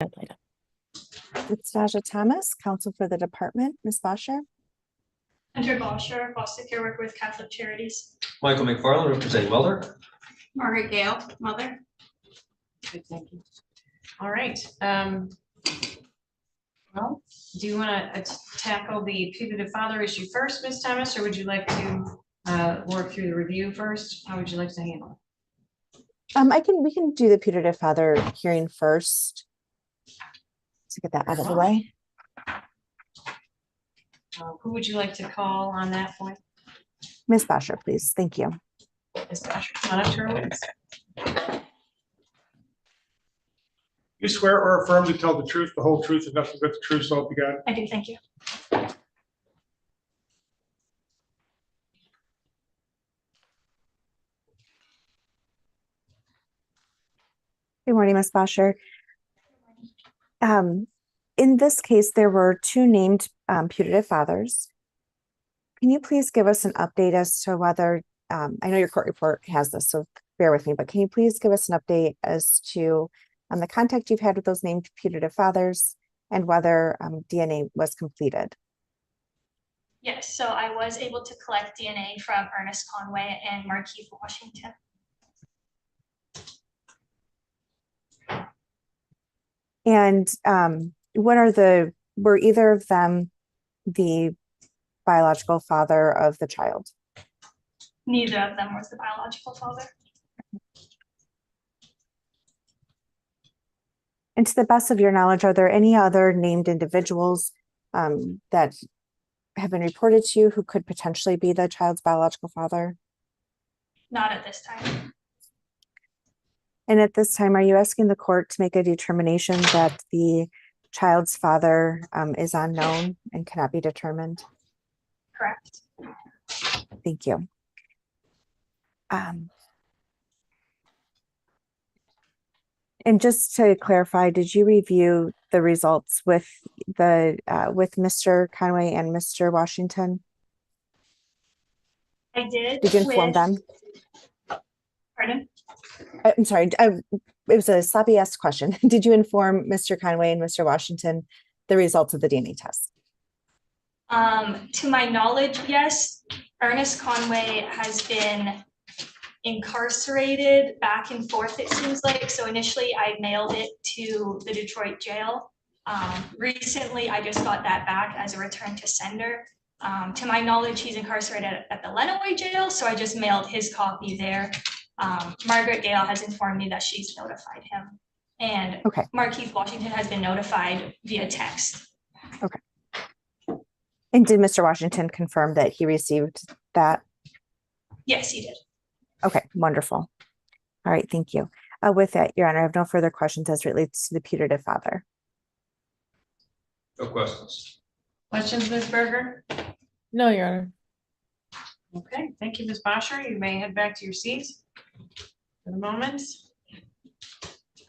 It's Naja Thomas, counsel for the department. Ms. Bosher. Hunter Bosher, foster care worker with Catholic Charities. Michael McFarland, representing Welder. Margaret Gale, mother. Good, thank you. All right. Well, do you want to tackle the putative father issue first, Ms. Thomas, or would you like to work through the review first? How would you like to handle it? We can do the putative father hearing first to get that out of the way. Who would you like to call on that point? Ms. Bosher, please. Thank you. Ms. Bosher, come on up to her witness. You swear or affirm to tell the truth, the whole truth, and nothing but the truth, so help you God? I do, thank you. Good morning, Ms. Bosher. In this case, there were two named putative fathers. Can you please give us an update as to whether, I know your court report has this, so bear with me, but can you please give us an update as to the contact you've had with those named putative fathers and whether DNA was completed? Yes, so I was able to collect DNA from Ernest Conway and Markeith Washington. And were either of them the biological father of the child? Neither of them was the biological father. And to the best of your knowledge, are there any other named individuals that have been reported to you who could potentially be the child's biological father? Not at this time. And at this time, are you asking the court to make a determination that the child's father is unknown and cannot be determined? Correct. Thank you. And just to clarify, did you review the results with Mr. Conway and Mr. Washington? I did. Did you inform them? Pardon? I'm sorry, it was a sloppy asked question. Did you inform Mr. Conway and Mr. Washington the results of the DNA test? To my knowledge, yes. Ernest Conway has been incarcerated back and forth, it seems like. So initially I mailed it to the Detroit jail. Recently, I just got that back as a return to sender. To my knowledge, he's incarcerated at the Lenawee jail, so I just mailed his copy there. Margaret Gale has informed me that she's notified him, and okay. Markeith Washington has been notified via text. Okay. And did Mr. Washington confirm that he received that? Yes, he did. Okay, wonderful. All right, thank you. With that, Your Honor, I have no further questions as relates to the putative father. No questions. Questions, Ms. Berger? No, Your Honor. Okay, thank you, Ms. Bosher. You may head back to your seats for the moment.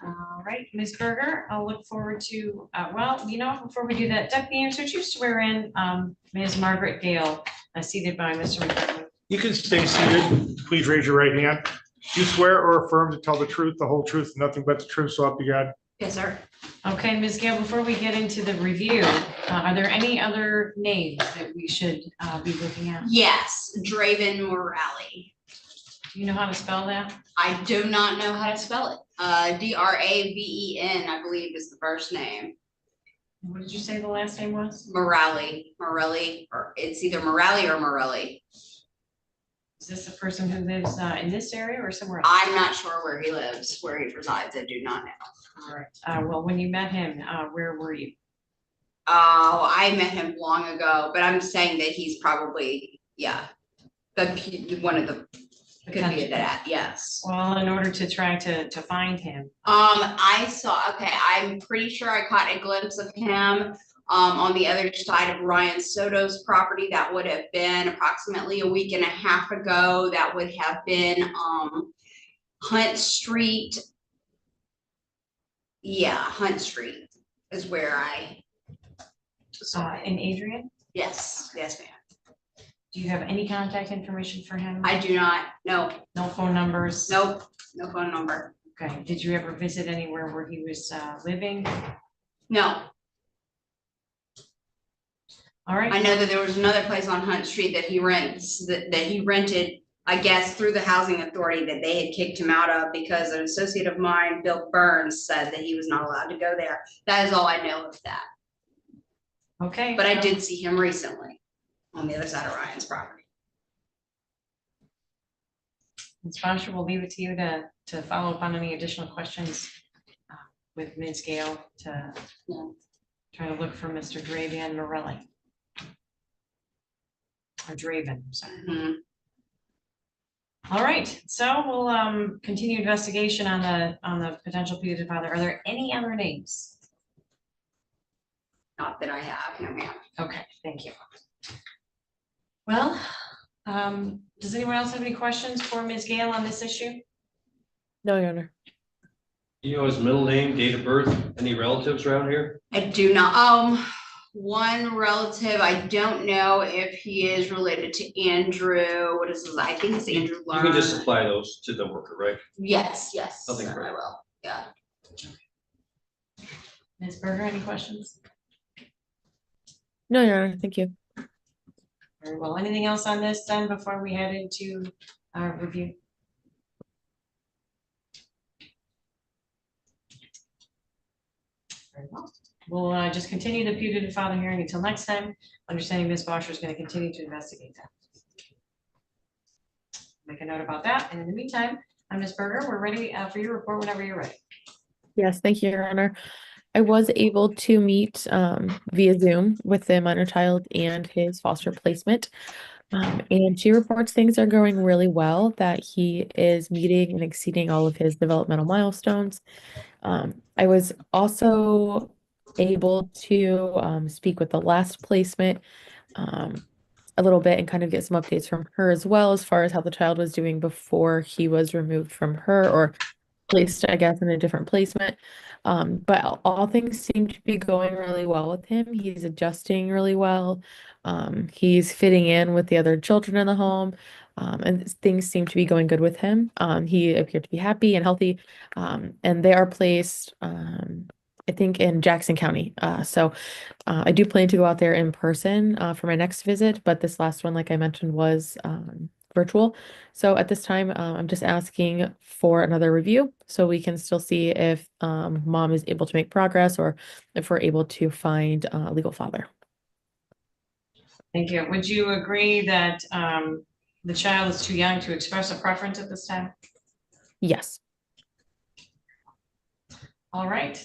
All right, Ms. Berger, I'll look forward to, before we do that, Deputy Answer, would you swear in Ms. Margaret Gale, seated by Mr. McFarland? You can stay seated. Please raise your right hand. You swear or affirm to tell the truth, the whole truth, and nothing but the truth, so help you God? Yes, sir. Okay, Ms. Gale, before we get into the review, are there any other names that we should be looking at? Yes, Draven Morale. Do you know how to spell that? I do not know how to spell it. Draven, I believe, is the first name. What did you say the last name was? Morale, or it's either Morale or Morelli. Is this a person who lives in this area or somewhere else? I'm not sure where he lives, where he resides. I do not know. All right. Well, when you met him, where were you? Oh, I met him long ago, but I'm saying that he's probably, one of the, could be that, yes. Well, in order to try to find him. I'm pretty sure I caught a glimpse of him on the other side of Ryan Soto's property. That would have been approximately a week and a half ago. That would have been Hunt Street. Yeah, Hunt Street is where I saw him. In Adrian? Yes, ma'am. Do you have any contact information for him? I do not. No. No phone numbers? Nope. No phone number. Okay, did you ever visit anywhere where he was living? No, All right. I know that there was another place on Hunt Street that he rents, that he rented, I guess, through the housing authority, that they had kicked him out of because an associate of mine, Bill Burns, said that he was not allowed to go there. That is all I know of that. Okay. But I did see him recently on the other side of Ryan's property. Ms. Bosher, we'll leave it to you to follow up on any additional questions with Ms. Gale to Yeah. try to look for Mr. Dravian Morelli. Or Draven, sorry. Mhm. All right, so we'll continue investigation on the potential putative father. Are there any other names? Not that I have, no ma'am. Okay, thank you. Well, does anyone else have any questions for Ms. Gale on this issue? No, Your Honor. You know his middle name, date of birth, any relatives around here? I do not, one relative, I don't know if he is related to Andrew, what is his, I think it's Andrew You can just Learn. supply those to the worker, right? Yes, Nothing I further. will, yeah. Ms. Berger, any questions? No, Your Honor. Thank you. Very well. Anything else on this then before we head into our review? Very well. We'll just continue the putative father hearing until next time, understanding Ms. Bosher is going to continue to investigate that. Make a note about that. And in the meantime, Ms. Berger, we're ready for your report whenever you're ready. Yes, thank you, Your Honor. I was able to meet via Zoom with the minor child and his foster placement. And she reports things are going really well, that he is meeting and exceeding all of his developmental milestones. I was also able to speak with the last placement a little bit and kind of get some updates from her as well, as far as how the child was doing before he was removed from her or placed, I guess, in a different placement. But all things seem to be going really well with him. He's adjusting really well. He's fitting in with the other children in the home. And things seem to be going good with him. He appeared to be happy and healthy. And they are placed, I think, in Jackson County. So I do plan to go out there in person for my next visit, but this last one, like I mentioned, was virtual. So at this time, I'm just asking for another review so we can still see if mom is able to make progress or if we're able to find a legal father. Thank you. Would you agree that the child is too young to express a preference at this time? Yes. All right.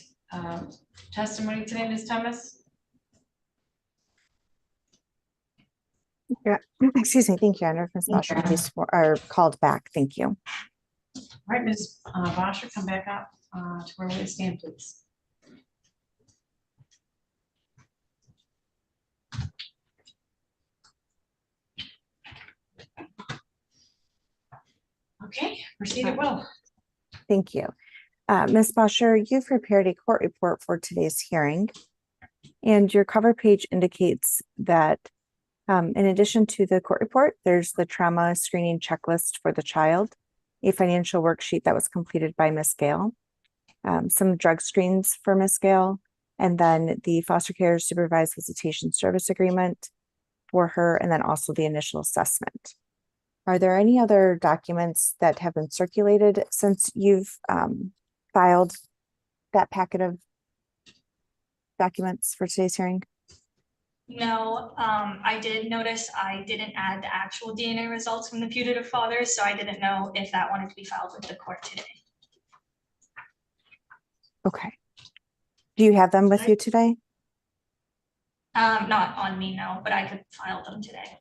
Testimony today, Ms. Thomas? Yeah, excuse me. Thank you. I don't know if Ms. Bosher please are called back. Thank you. All right, Ms. Bosher, come back up to where we stand, please. Okay, proceed at will. Thank you. Ms. Bosher, you've prepared a court report for today's hearing, and your cover page indicates that in addition to the court report, there's the trauma screening checklist for the child, a financial worksheet that was completed by Ms. Gale, some drug screens for Ms. Gale, and then the foster care supervised visitation service agreement for her, and then also the initial assessment. Are there any other documents that have been circulated since you've filed that packet of documents for today's hearing? No, I did notice I didn't add the actual DNA results from the putative father, so I didn't know if that wanted to be filed with the court today. Okay. Do you have them with you today? Not on me, no, but I could file them today.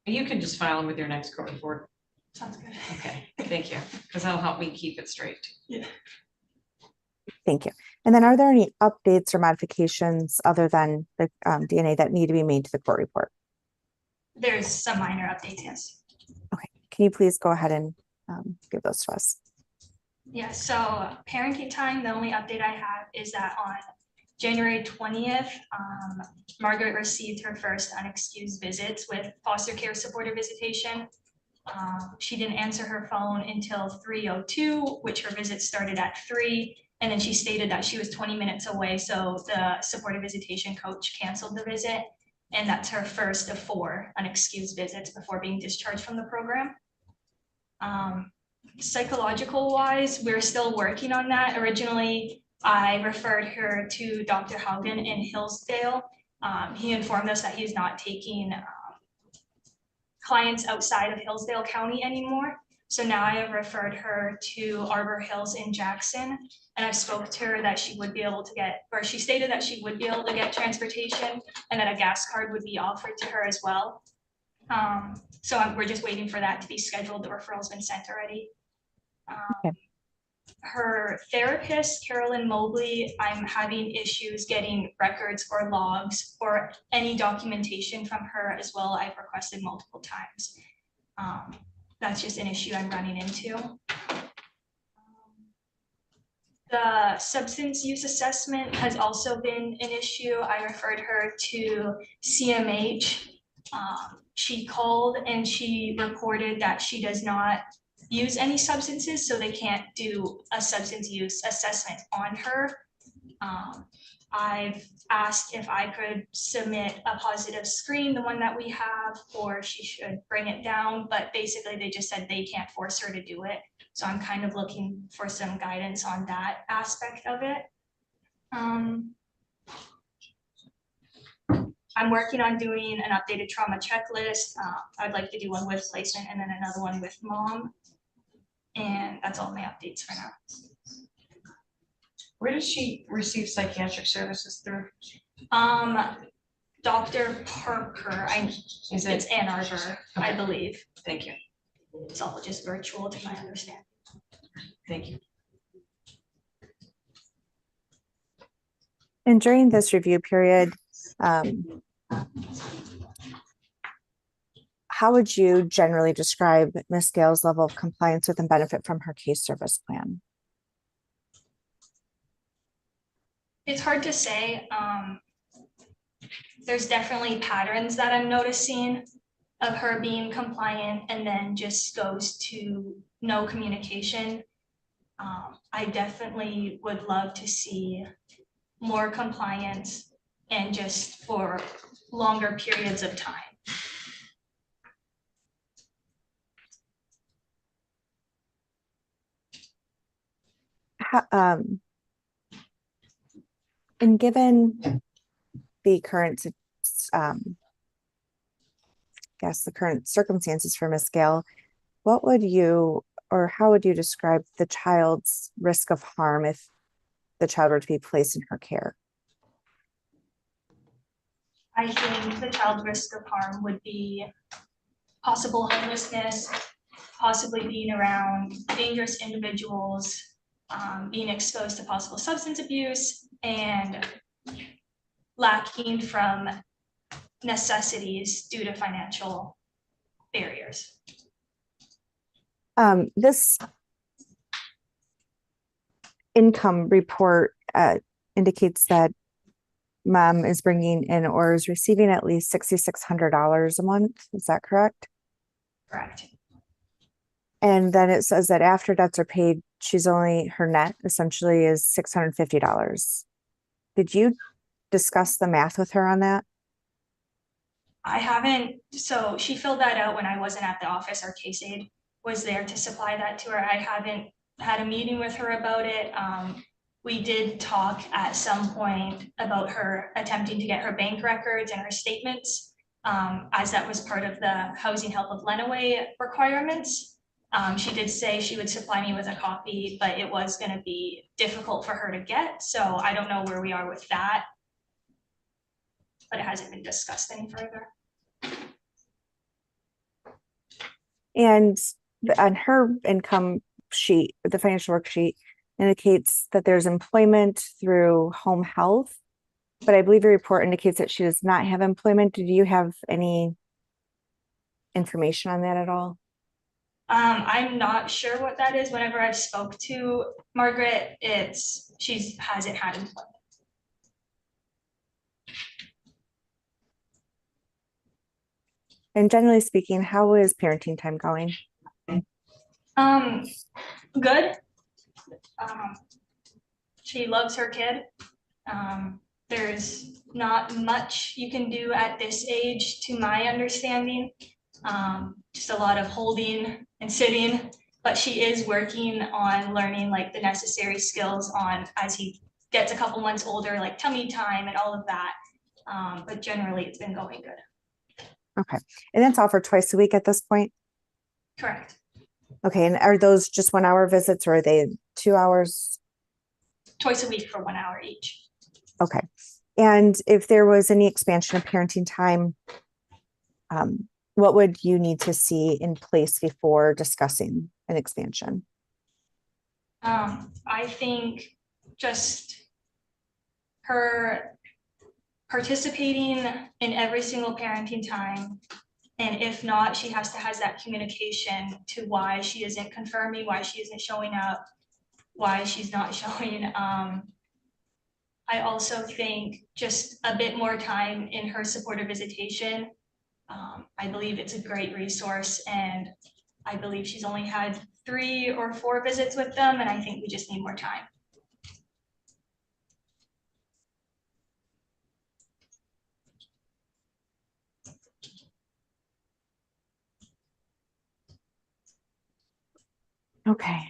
You can just file them with your next court report. Sounds good. Okay, thank you, because that'll help me keep it straight. Yeah. Thank you. And then are there any updates or modifications other than the DNA that need to be made to the court report? There's some minor updates, yes. Okay. Can you please go ahead and give those to us? Yeah, so parenting time, the only update I have is that on January 20th, Margaret received her first unexcused visits with foster care supportive visitation. She didn't answer her phone until 3:02, which her visit started at 3. And then she stated that she was 20 minutes away, so the supportive visitation coach canceled the visit. And that's her first of 4 unexcused visits before being discharged from the program. Psychological wise, we're still working on that. Originally, I referred her to Dr. Haugen in Hillsdale. He informed us that he's not taking clients outside of Hillsdale County anymore. So now I have referred her to Arbor Hills in Jackson, and I've spoke to her that she would be able to get, or she stated that she would be able to get transportation and that a gas card would be offered to her as well. We're just waiting for that to be scheduled. The referral's been sent already. Okay. Her therapist, Carolyn Mobley, I'm having issues getting records or logs or any documentation from her as well. I've requested multiple times. That's just an issue I'm running into. The substance use assessment has also been an issue. I referred her to CMH. She called and she reported that she does not use any substances, so they can't do a substance use assessment on her. I've asked if I could submit a positive screen, the one that we have, or she should bring it down, but basically they just said they can't force her to do it. So I'm kind of looking for some guidance on that aspect of it. I'm working on doing an updated trauma checklist. I'd like to do one with placement and then another one with mom. And that's all my updates for now. Where does she receive psychiatric services through? Dr. Parker, it's Ann Arbor, I believe. Thank you. It's all just virtual to my understanding. Thank you. And during this review period, how would you generally describe Ms. Gale's level of compliance with and benefit from her case service plan? It's hard to say. There's definitely patterns that I'm noticing of her being compliant and then just goes to no communication. I definitely would love to see more compliance and just for longer periods of time. And given the current, the current circumstances for Ms. Gale, what would you, or how would you describe the child's risk of harm if the child were to be placed in her care? I think the child's risk of harm would be possible homelessness, possibly being around dangerous individuals, being exposed to possible substance abuse, and lacking from necessities due to financial barriers. This income report indicates that mom is bringing in or is receiving at least $6,600 a month. Is that correct? Correct. And then it says that after debts are paid, her net essentially is $650. Did you discuss the math with her on that? I haven't, so she filled that out when I wasn't at the office. Our case aide was there to supply that to her. I haven't had a meeting with her about it. We did talk at some point about her attempting to get her bank records and her statements, as that was part of the Housing Help of Lenawee requirements. She did say she would supply me with a copy, but it was going to be difficult for her to get. So I don't know where we are with that, but it hasn't been discussed any further. And on her income sheet, the financial worksheet indicates that there's employment through home health, but I believe your report indicates that she does not have employment. Did you have any information on that at all? I'm not sure what that is. Whenever I've spoke to Margaret, she hasn't had employment. And generally speaking, how is parenting time going? Good. She loves her kid. There's not much you can do at this age, to my understanding. Just a lot of holding and sitting, but she is working on learning like the necessary skills on as he gets a couple months older, like tummy time and all of that. But generally it's been going good. Okay. And that's all for twice a week at this point? Correct. Okay. And are those just 1 hour visits or are they 2 hours? Twice a week for 1 hour each. Okay. And if there was any expansion of parenting time, what would you need to see in place before discussing an expansion? I think just her participating in every single parenting time. And if not, she has to have that communication to why she isn't confirming, why she isn't showing up, why she's not showing. I also think just a bit more time in her supportive visitation. I believe it's a great resource, and I believe she's only had 3 or 4 visits with them, and I think we just need more time. Okay.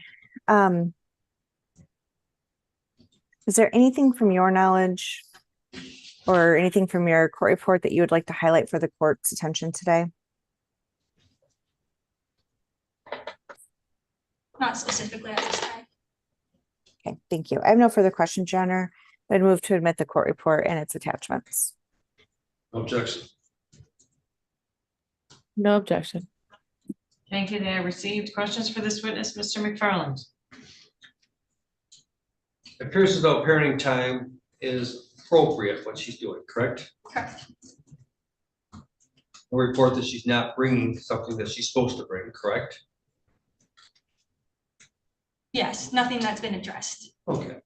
Is there anything from your knowledge or anything from your court report that you would like to highlight for the court's attention today? Not specifically at this time. Okay, thank you. I have no further questions, Your Honor. I'd move to admit the court report and its attachments. Objection. No objection. Thank you. They are received. Questions for this witness, Mr. McFarland? It appears as though parenting time is appropriate, what she's doing, correct? Correct. A report that she's not bringing something that she's supposed to bring, correct? Yes, nothing that's been addressed. Okay.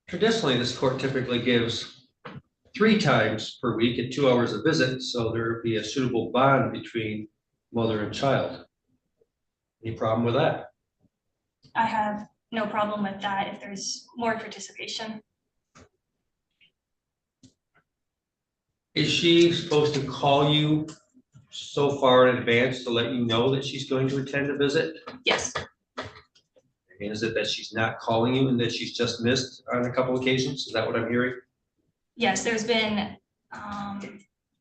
Traditionally, this court typically gives 3 times per week at 2 hours a visit, so there would be a suitable bond between mother and child. Any problem with that? I have no problem with that if there's more participation. Is she supposed to call you so far in advance to let you know that she's going to attend a visit? Yes, And is it that she's not calling you and that she's just missed on a couple occasions? Is that what I'm hearing? yes, there's been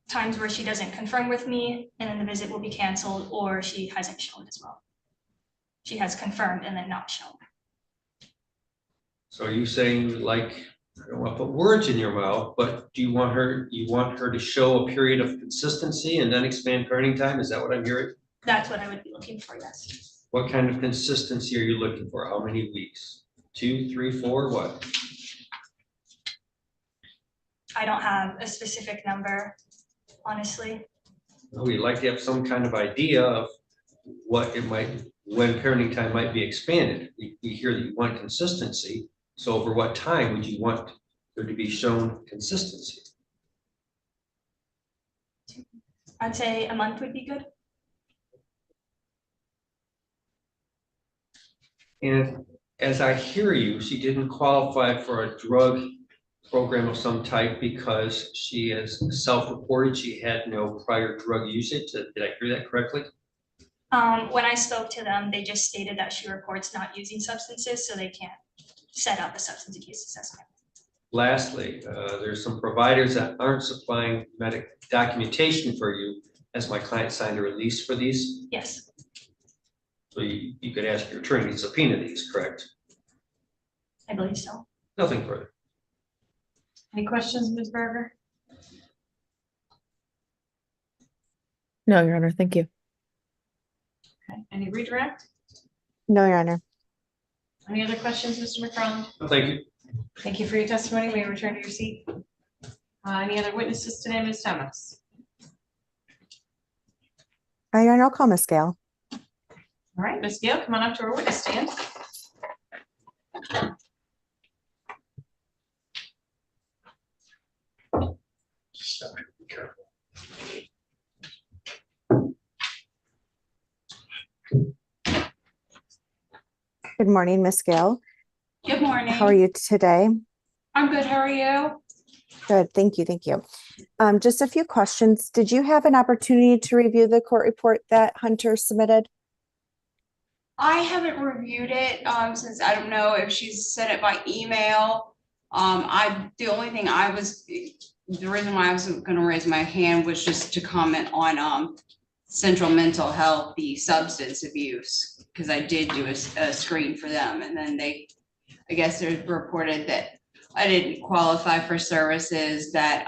times where she doesn't confirm with me and then the visit will be canceled, or she hasn't shown as well. She has confirmed and then not shown. So are you saying you would like, I don't want to put words in your mouth, but do you want her to show a period of consistency and then expand parenting time? Is that what I'm hearing? That's what I would be looking for, yes. What kind of consistency are you looking for? How many weeks? 2, 3, 4, what? I don't have a specific number, honestly. We'd like to have some kind of idea of what it might, when parenting time might be expanded. We hear that you want consistency. So over what time would you want there to be shown consistency? I'd say a month would be good. And as I hear you, she didn't qualify for a drug program of some type because she is self-reported she had no prior drug usage. Did I hear that correctly? When I spoke to them, they just stated that she reports not using substances, so they can't set up a substance abuse assessment. Lastly, there's some providers that aren't supplying medical documentation for you. Has my client signed a release for these? Yes, So you could ask your attorney to subpoena these, correct? I believe so. Nothing further. Any questions, Ms. Berger? No, Your Honor, thank you. Okay. Any redirect? No, Your Honor. Any other questions, Mr. McFarland? Thank you. Thank you for your testimony. May you return to your seat. Any other witnesses today, Ms. Thomas? Your Honor, I'll call Miss Gale. All right, Ms. Gale, come on up to our witness stand. Good morning, Miss Gail. Good morning. How are you today? I'm good. How are you? Good, thank you, thank you. Just a few questions. Did you have an opportunity to review the court report that Hunter submitted? I haven't reviewed it, since I don't know if she's sent it by email. The only thing the reason why I was gonna raise my hand was just to comment on, Central Mental Health, the substance abuse, because I did do a screen for them, and then I guess they reported that I didn't qualify for services that,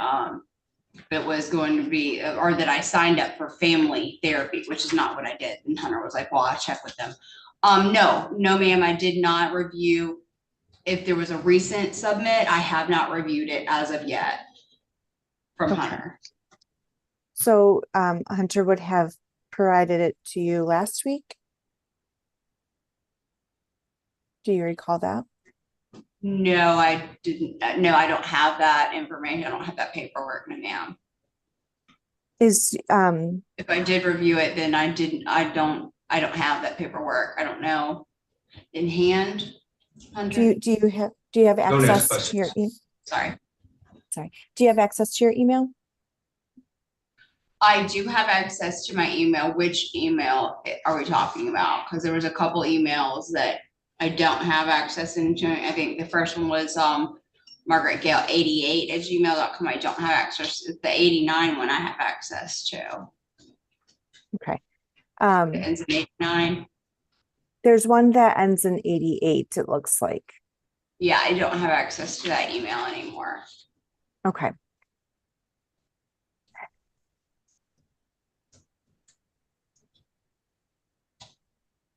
it was going to be, or that I signed up for family therapy, which is not what I did. And Hunter was like, well, I'll check with them. No, ma'am, I did not review. If there was a recent submit, I have not reviewed it as of yet from Okay. Hunter. So Hunter would have provided it to you last week? Do you recall that? No, I didn't. No, I don't have that information. I don't have that paperwork, no, ma'am. Is If I did review it, then I don't have that paperwork. I don't know in hand. Hunter, do you have Don't ask access to your sorry. do you have access to your email? I do have access to my email. Which email are we talking about? Because there was a couple emails that I don't have access into. I think the first one was Margaret Gale 88@gmail.com. I don't have access to the 89 one. I have access to. Okay. It ends in 89. There's one that ends in 88, it looks like. Yeah, I don't have access to that email anymore. Okay.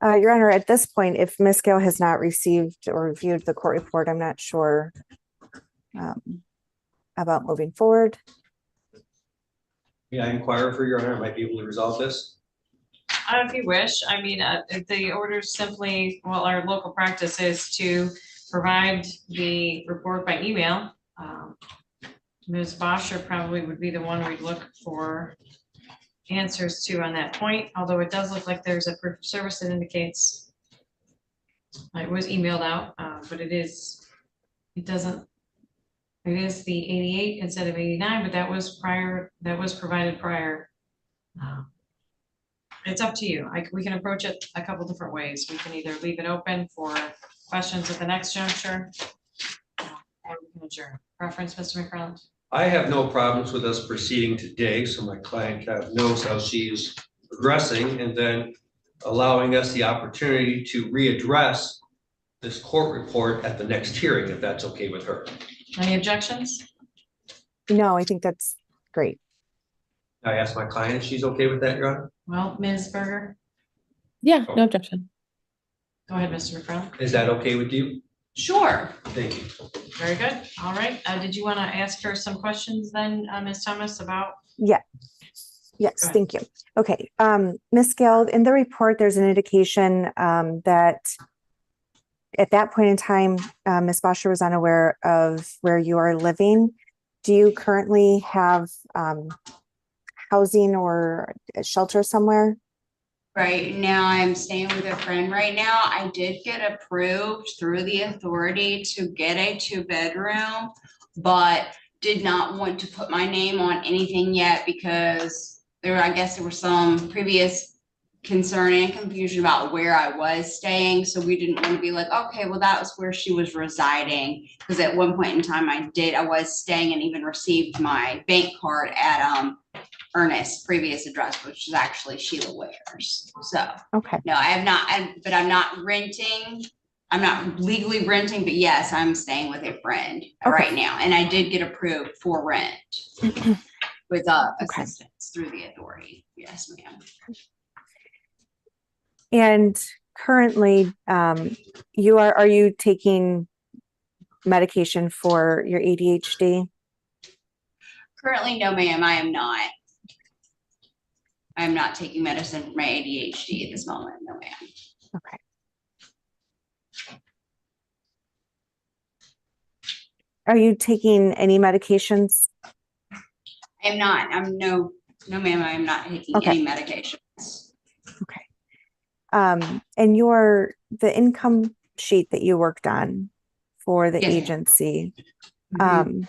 Your Honor, at this point, if Ms. Gale has not received or reviewed the court report, I'm not sure about moving forward. Yeah, I inquire for Your Honor, I might be able to resolve this. If you wish, I mean, if the order simply, well, our local practice is to provide the report by email. Ms. Bosher probably would be the one we'd look for answers to on that point, although it does look like there's a proof of service that indicates it was emailed out, but it is the 88 instead of 89, but that was provided prior. It's up to you. We can approach it a couple different ways. We can either leave it open for questions at the next juncture, or we can adjourn. Preference, Mr. McFarland? I have no problems with us proceeding today, so my client kind of knows how she is progressing, and then allowing us the opportunity to readdress this court report at the next hearing, if that's okay with her. Any objections? No, I think that's great. I asked my client if she's okay with that, Your Honor. Well, Ms. Berger, Yeah, no objection. go ahead, Mr. McFarland. Is that okay with you? Sure. Thank you. Very good. All right. Did you want to ask her some questions then, Ms. Thomas, about? Yeah. Yes, Go ahead. thank you. Okay, Ms. Gale, in the report, there's an indication that at that point in time, Ms. Bosher was unaware of where you are living. Do you currently have housing or a shelter somewhere? Right now, I'm staying with a friend right now. I did get approved through the authority to get a 2-bedroom, but did not want to put my name on anything yet because I guess there were some previous concern and confusion about where I was staying. So we didn't want to be like, okay, well, that was where she was residing. Because at one point in time I was staying and even received my bank card at Ernest's previous address, which is actually Sheila Ware's. So Okay, no, I have not, but I'm not renting. I'm not legally renting, but yes, I'm staying with a friend right now. And I did get approved for rent with assistance through the authority. Yes, ma'am. and currently, are you taking medication for your ADHD? Currently, no, ma'am, I am not. I am not taking medicine for my ADHD at this moment. No, ma'am. Okay. Are you taking any medications? I am not. No, ma'am, I am not taking any medications. Okay. And the income sheet that you worked on for the Yes, ma'am. agency, Mhm.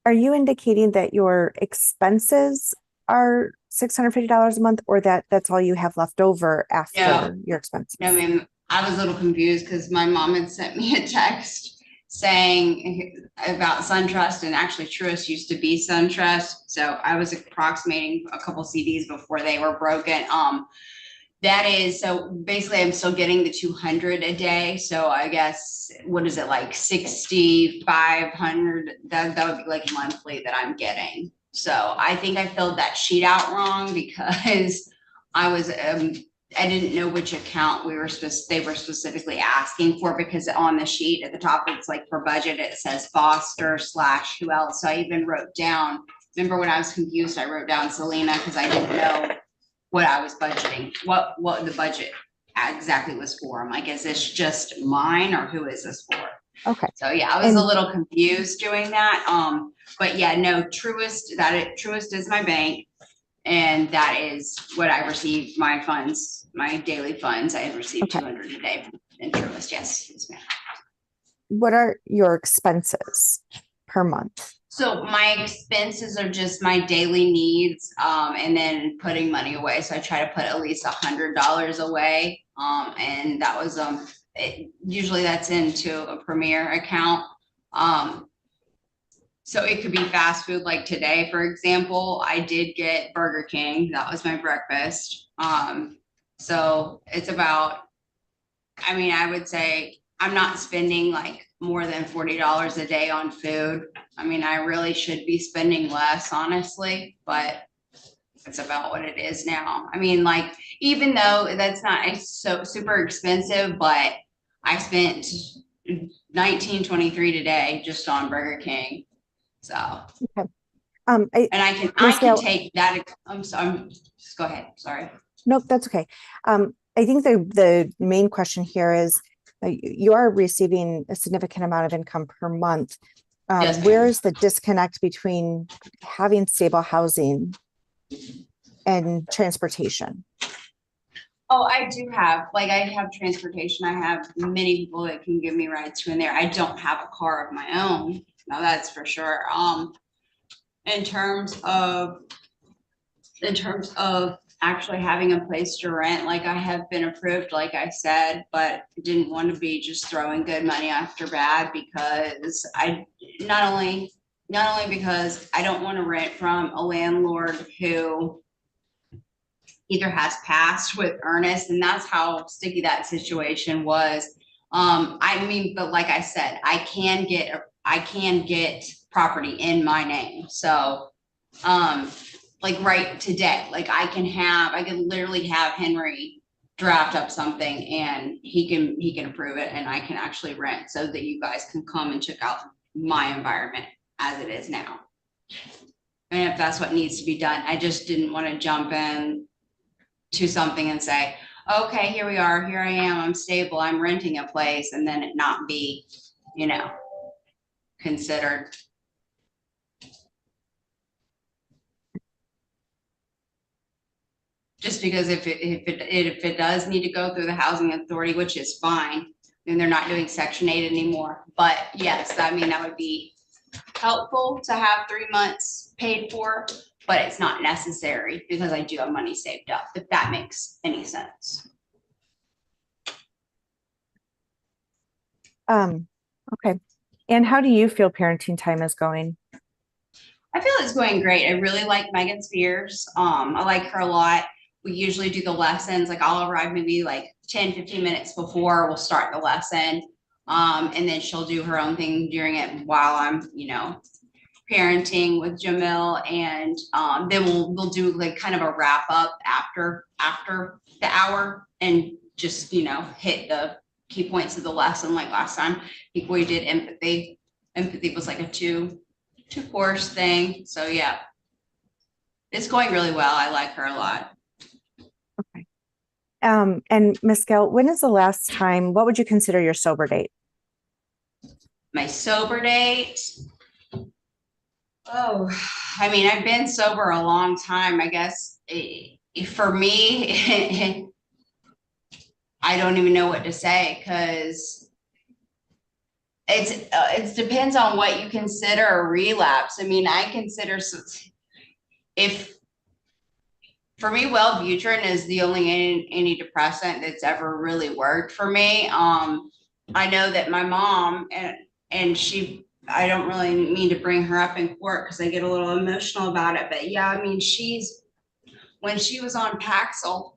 are you indicating that your expenses are $650 a month, or that that's all you have left over after your expenses? No, ma'am, I was a little confused because my mom had sent me a text saying about SunTrust, and actually Truist used to be SunTrust. So I was approximating a couple CDs before they were broken. That is, so basically I'm still getting the 200 a day. So I guess, what is it, like 6,500? That would be like monthly that I'm getting. So I think I filled that sheet out wrong because I was, I didn't know which account they were specifically asking for, because on the sheet at the top, it's like for budget, it says Foster / who else. So I even wrote down, remember when I was confused, I wrote down Selena because I didn't know what I was budgeting, what the budget exactly was for. I'm like, is this just mine or who is this for? Okay. So yeah, I was a And- little confused doing that. But yeah, no, Truist is my bank. And that is what I receive my funds, my daily funds. I receive Okay. 200 a day in Truist. Yes, ma'am. What are your expenses per month? So my expenses are just my daily needs, and then putting money away. So I try to put at least $100 away. And that was, usually that's into a Premier account. So it could be fast food, like today, for example, I did get Burger King. That was my breakfast. So it's about, I mean, I would say I'm not spending like more than $40 a day on food. I mean, I really should be spending less, honestly, but it's about what it is now. I mean, like, even though that's not so super expensive, but I spent $19.23 today just on Burger King. So, Okay. and I can Gail- take that. I'm sorry. Just go ahead. Sorry. Nope, that's okay. I think the main question here is, you are receiving a significant amount of income per month. Yes, ma'am. Where is the disconnect between having stable housing and transportation? Oh, I do have, like, I have transportation. I have many people that can give me rides to and there. I don't have a car of my own. No, that's for sure. In terms of actually having a place to rent, like, I have been approved, like I said, but didn't want to be just throwing good money after bad, because not only because I don't want to rent from a landlord who either has passed with Ernest, and that's how sticky that situation was. I mean, but like I said, I can get property in my name. So, like right today, like I can literally have Henry draft up something and he can approve it, and I can actually rent, so that you guys can come and check out my environment as it is now. And if that's what needs to be done, I just didn't want to jump in to something and say, okay, here we are, here I am, I'm stable, I'm renting a place, and then it not be, considered. Just because if it does need to go through the housing authority, which is fine, then they're not doing Section 8 anymore. But yes, I mean, that would be helpful to have 3 months paid for, but it's not necessary because I do have money saved up, if that makes any sense. Okay. And how do you feel parenting time is going? I feel it's going great. I really like Megan Spears. I like her a lot. We usually do the lessons, like I'll arrive maybe like 10-15 minutes before we'll start the lesson. And then she'll do her own thing during it while I'm, parenting with Jamil. And then we'll do like kind of a wrap up after the hour, and just, hit the key points of the lesson. Like last time, I think we did empathy. Empathy was like a two course thing. So yeah, it's going really well. I like her a lot. Okay. And Miss Gail, when is the last time, what would you consider your sober date? My sober date. Oh, I mean, I've been sober a long time. I guess for me, I don't even know what to say, because it depends on what you consider a relapse. I mean, I consider if, for me, Wellbutrin is the only antidepressant that's ever really worked for me. I know that my mom and she, I don't really mean to bring her up in court because I get a little emotional about it, but yeah, I mean, when she was on Paxil,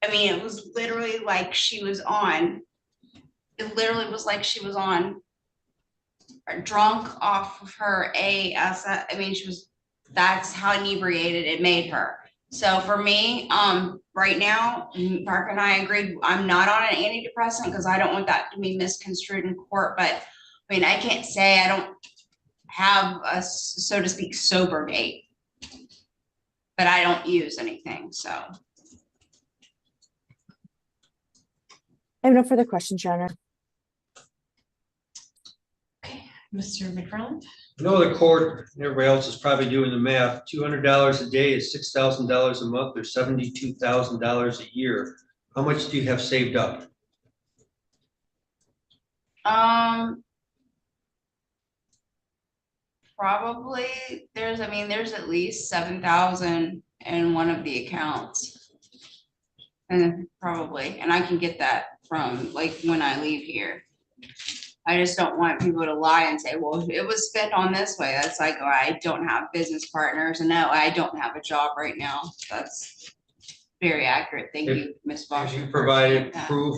I mean, it was literally like she was on, drunk off of her AS. I mean, that's how inebriated it made her. So for me, right now, Parker and I agreed, I'm not on an antidepressant because I don't want that to be misconstrued in court. But I mean, I can't say I don't have a, so to speak, sober date, but I don't use anything, so. I have no further questions, Your Honor. Mr. McFarland? I know the court, and everybody else is probably doing the math, $200 a day is $6,000 a month, or $72,000 a year. How much do you have saved up? Probably there's at least 7,000 in one of the accounts. And I can get that from like when I leave here. I just don't want people to lie and say, well, it was spent on this way. That's like, oh, I don't have business partners, and no, I don't have a job right now. That's very accurate. Thank you, Ms. Have Foster. you provided proof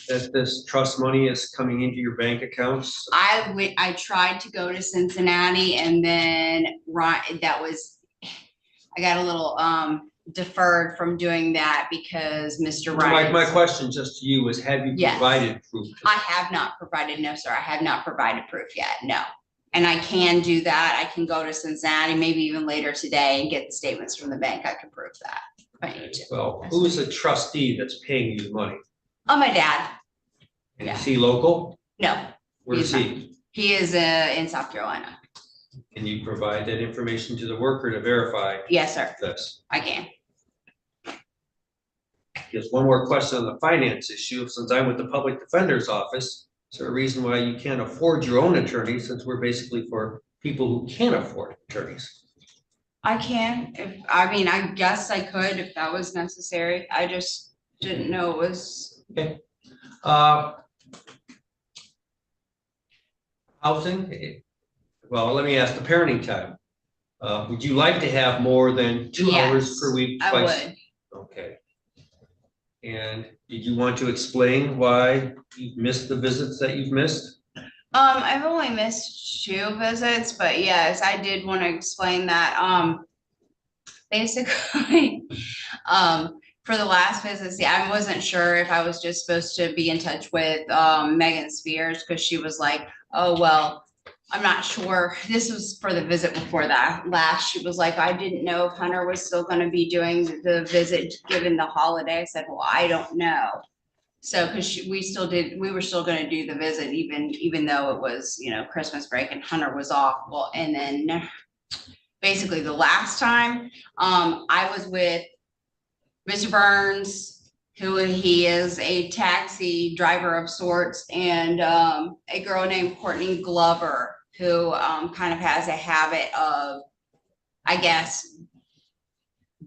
that this trust money is coming into your bank accounts? I tried to go to Cincinnati, and then I got a little deferred from doing that because Mr. Ryan. My question just to you is, have you Yes. provided proof? I have not provided, no, sir. I have not provided proof yet, no. And I can do that. I can go to Cincinnati, maybe even later today, and get the statements from the bank. I can prove that if I need to. Well, who's a trustee that's paying you the money? Oh, my dad. And Yeah. is he local? No, Where is he? he is in South Carolina. Can you provide that information to the worker to verify Yes, sir. this? I can. Just one more question on the finance issue. Since I'm with the public defender's office, is there a reason why you can't afford your own attorney, since we're basically for people who can't afford attorneys? I can, I guess I could if that was necessary. I just didn't know it was. Okay. Housing, well, let me ask the parenting time. Would you like to have more than 2 hours Yes, per week? I twice? would. Okay. And did you want to explain why you've missed the visits that you've missed? I've only missed 2 visits, but yes, I did want to explain that. Basically, for the last visits, yeah, I wasn't sure if I was just supposed to be in touch with Megan Spears, because she was like, oh, well, I'm not sure. This was for the visit before that last. She was like, I didn't know if Hunter was still going to be doing the visit given the holiday. I said, well, I don't know. So, because we were still going to do the visit even though it was, Christmas break and Hunter was off. Well, and then basically the last time I was with Mr. Burns, who he is a taxi driver of sorts, and a girl named Courtney Glover, who kind of has a habit of, I guess,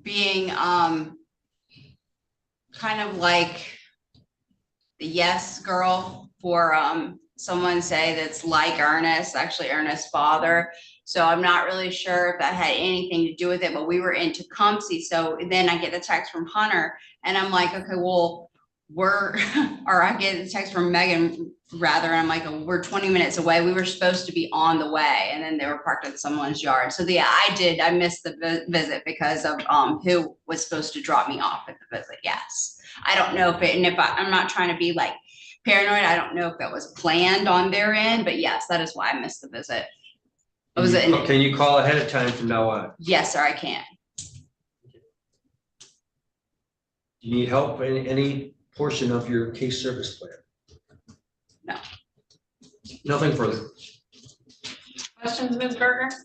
being kind of like the yes girl for someone say that's like Ernest, actually Ernest's father. So I'm not really sure if that had anything to do with it, but we were in Tecumseh. So then I get the text from Hunter, and I'm like, okay, well, or I get the text from Megan rather, and I'm like, oh, we're 20 minutes away. We were supposed to be on the way, and then they were parked in someone's yard. So yeah, I missed the visit because of who was supposed to drop me off at the visit. Yes. I don't know if I'm not trying to be like paranoid. I don't know if that was planned on their end, but yes, that is why I missed the visit. Can you call ahead of time from now on? Yes, sir, I can. Do you need help in any portion of your case service plan? No. Nothing further. Questions, Ms. Berger?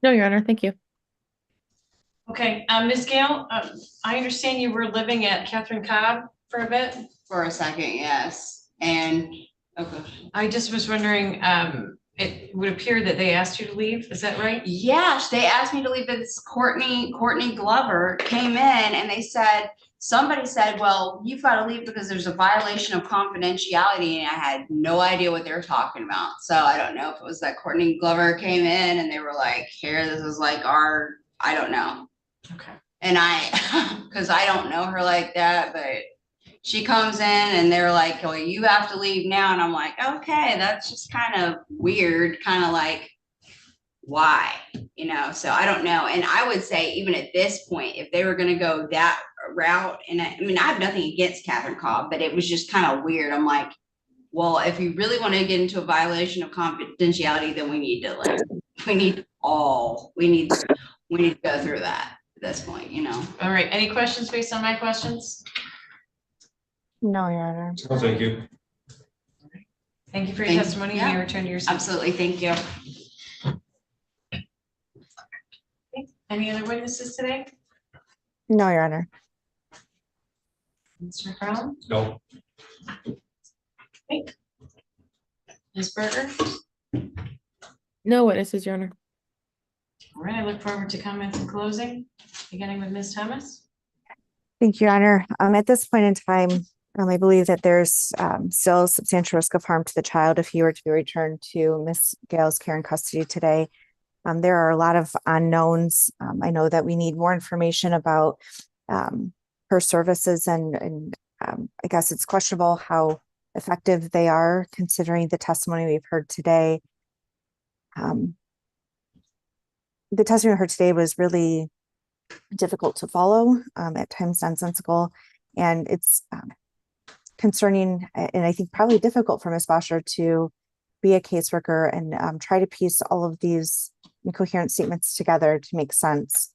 No, Your Honor, thank you. Okay, Ms. Gale, I understand you were living at Catherine Cobb for a bit. For a second, yes, and, okay. I just was wondering, it would appear that they asked you to leave, is that right? Yes, they asked me to leave, but this Courtney Glover came in and they said, somebody said, well, you've got to leave because there's a violation of confidentiality, and I had no idea what they were talking about. So I don't know if it was that Courtney Glover came in and they were like, here, this is like our, I don't know. Okay. And because I don't know her like that, but she comes in and they're like, well, you have to leave now. And I'm like, okay, that's just kind of weird, kind of like, why? You know, so I don't know. And I would say even at this point, if they were going to go that route, and I mean, I have nothing against Catherine Cobb, but it was just kind of weird. I'm like, well, if you really want to get into a violation of confidentiality, then we need to like, we need to go through that at this point, you know? All right, any questions based on my questions? No, Your Honor. Oh, thank you. Thank you for your Thank- testimony. You yeah. may return to your seat. Absolutely. Thank you. Any other witnesses today? No, Your Honor. Mr. McFarland? No, Ms. Berger? No witnesses, Your Honor. All right, I look forward to comments in closing, beginning with Ms. Thomas. Thank you, Your Honor. At this point in time, I believe that there's still substantial risk of harm to the child if he were to be returned to Ms. Gale's care and custody today. There are a lot of unknowns. I know that we need more information about her services, and I guess it's questionable how effective they are considering the testimony we've heard today. The testimony we heard today was really difficult to follow, at times nonsensical, and it's concerning, and I think probably difficult for Ms. Bosher to be a caseworker and try to piece all of these incoherent statements together to make sense.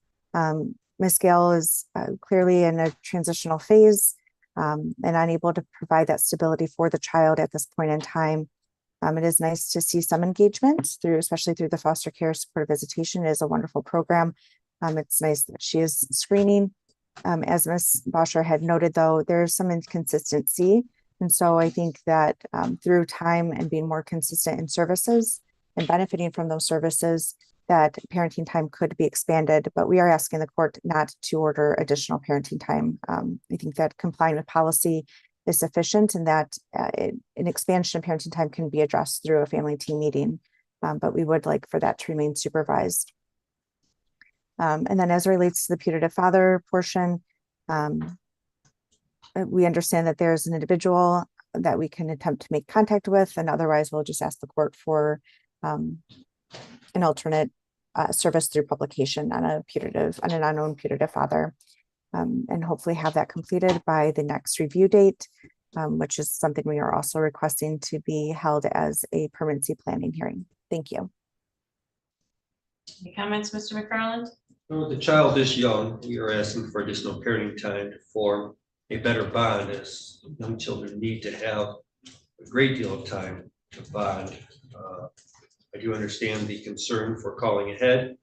Ms. Gale is clearly in a transitional phase and unable to provide that stability for the child at this point in time. It is nice to see some engagement especially through the foster care supportive visitation. It is a wonderful program. It's nice that she is screening. As Ms. Bosher had noted, though, there's some inconsistency. And so I think that through time and being more consistent in services and benefiting from those services, that parenting time could be expanded, but we are asking the court not to order additional parenting time. I think that complying with policy is sufficient, and that an expansion of parenting time can be addressed through a family team meeting, but we would like for that to remain supervised. And then as it relates to the putative father portion, we understand that there's an individual that we can attempt to make contact with, and otherwise we'll just ask the court for an alternate service through publication on an unknown putative father, and hopefully have that completed by the next review date, which is something we are also requesting to be held as a permanency planning hearing. Thank you. Any comments, Mr. McFarland? well, the child is young. We are asking for additional parenting time to form a better bond, as young children need to have a great deal of time to bond. I do understand the concern for calling ahead.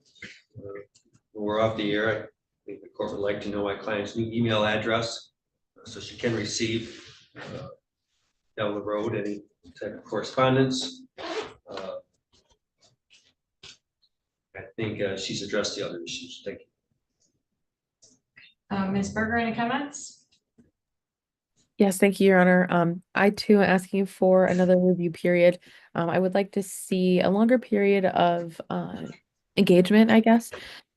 When we're off the air, I think the court would like to know my client's new email address so she can receive down the road any type of correspondence. I think she's addressed the other issues. Thank you. Ms. Berger, any comments? Yes, thank you, Your Honor. I too am asking for another review period. I would like to see a longer period of engagement, I guess,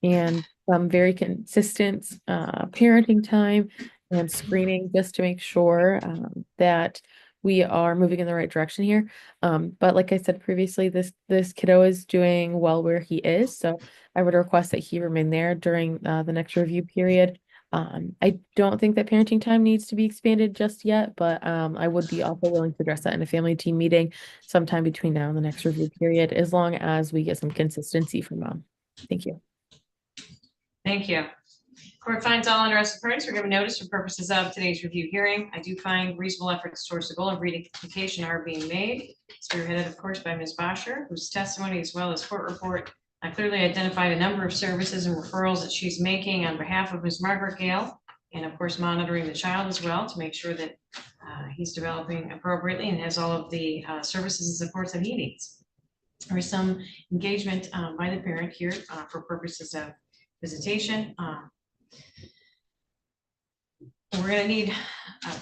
and some very consistent parenting time and screening, just to make sure that we are moving in the right direction here. But like I said previously, this kiddo is doing well where he is, so I would request that he remain there during the next review period. I don't think that parenting time needs to be expanded just yet, but I would be also willing to address that in a family team meeting sometime between now and the next review period, as long as we get some consistency from mom. Thank you. Thank you. Court finds all interested parties were given notice for purposes of today's review hearing. I do find reasonable efforts towards the goal of reunification are being made, spearheaded, of course, by Ms. Bosher, whose testimony as well as court report I clearly identified a number of services and referrals that she's making on behalf of Ms. Margaret Gale, and of course monitoring the child as well to make sure that he's developing appropriately and has all of the services and supports that he needs. There is some engagement by the parent here for purposes of visitation. We're going to need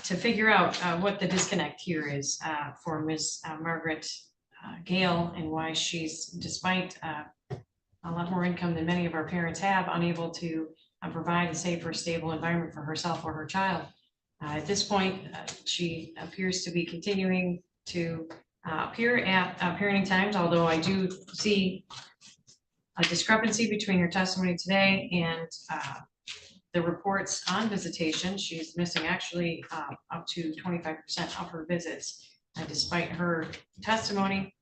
to figure out what the disconnect here is for Ms. Margaret Gale, and why she's, despite a lot more income than many of our parents have, unable to provide a safe or stable environment for herself or her child. At this point, she appears to be continuing to appear at parenting times, although I do see a discrepancy between her testimony today and the reports on visitation. She's missing actually up to 25% of her visits, despite her testimony.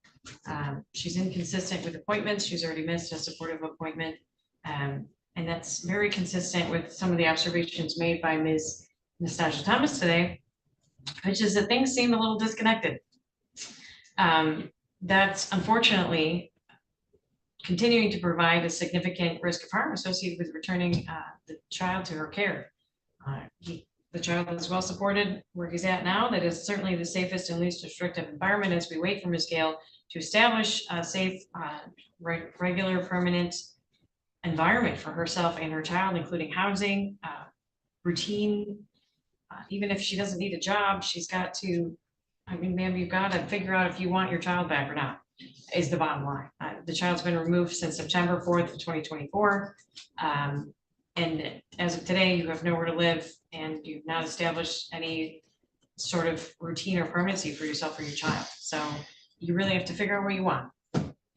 She's inconsistent with appointments. She's already missed a supportive appointment. And that's very consistent with some of the observations made by Ms. Nastasia Thomas today, which is that things seem a little disconnected. That's unfortunately continuing to provide a significant risk of harm associated with returning the child to her care. The child is well supported where he's at now. That is certainly the safest and least restrictive environment as we wait for Ms. Gale to establish a safe, regular, permanent environment for herself and her child, including housing, routine. Even if she doesn't need a job, she's got to, I mean, ma'am, you've got to figure out if you want your child back or not, is the bottom line. The child's been removed since September 4th of 2024. And as of today, you have nowhere to live and you've not established any sort of routine or permanency for yourself or your child. So you really have to figure out what you want,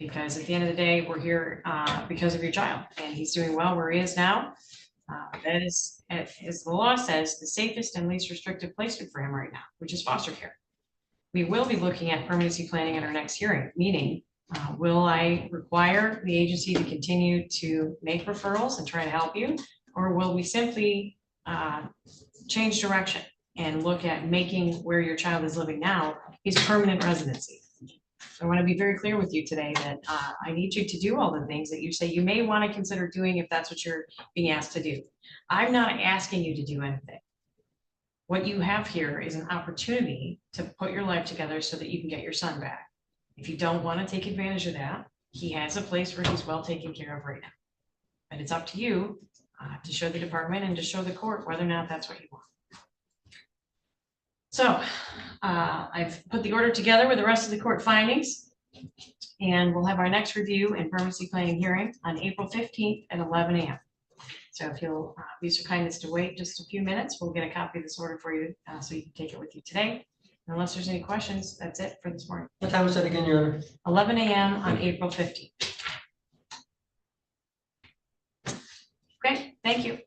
because at the end of the day, we're here because of your child, and he's doing well where he is now. That is, as the law says, the safest and least restrictive placement for him right now, which is foster care. We will be looking at permanency planning at our next hearing, meaning will I require the agency to continue to make referrals and try to help you, or will we simply change direction and look at making where your child is living now his permanent residency? I want to be very clear with you today that I need you to do all the things that you say you may want to consider doing if that's what you're being asked to do. I'm not asking you to do anything. What you have here is an opportunity to put your life together so that you can get your son back. If you don't want to take advantage of that, he has a place where he's well taken care of right now. But it's up to you to show the department and to show the court whether or not that's what you want. So I've put the order together with the rest of the court findings, and we'll have our next review and permanency planning hearing on April 15th at 11 a.m. So if you'll be so kind as to wait just a few minutes, we'll get a copy of this order for you so you can take it with you today. Unless there's any questions, that's it for this morning. What time was that again, Your Honor? 11 a.m. on April 15th. Okay, thank you.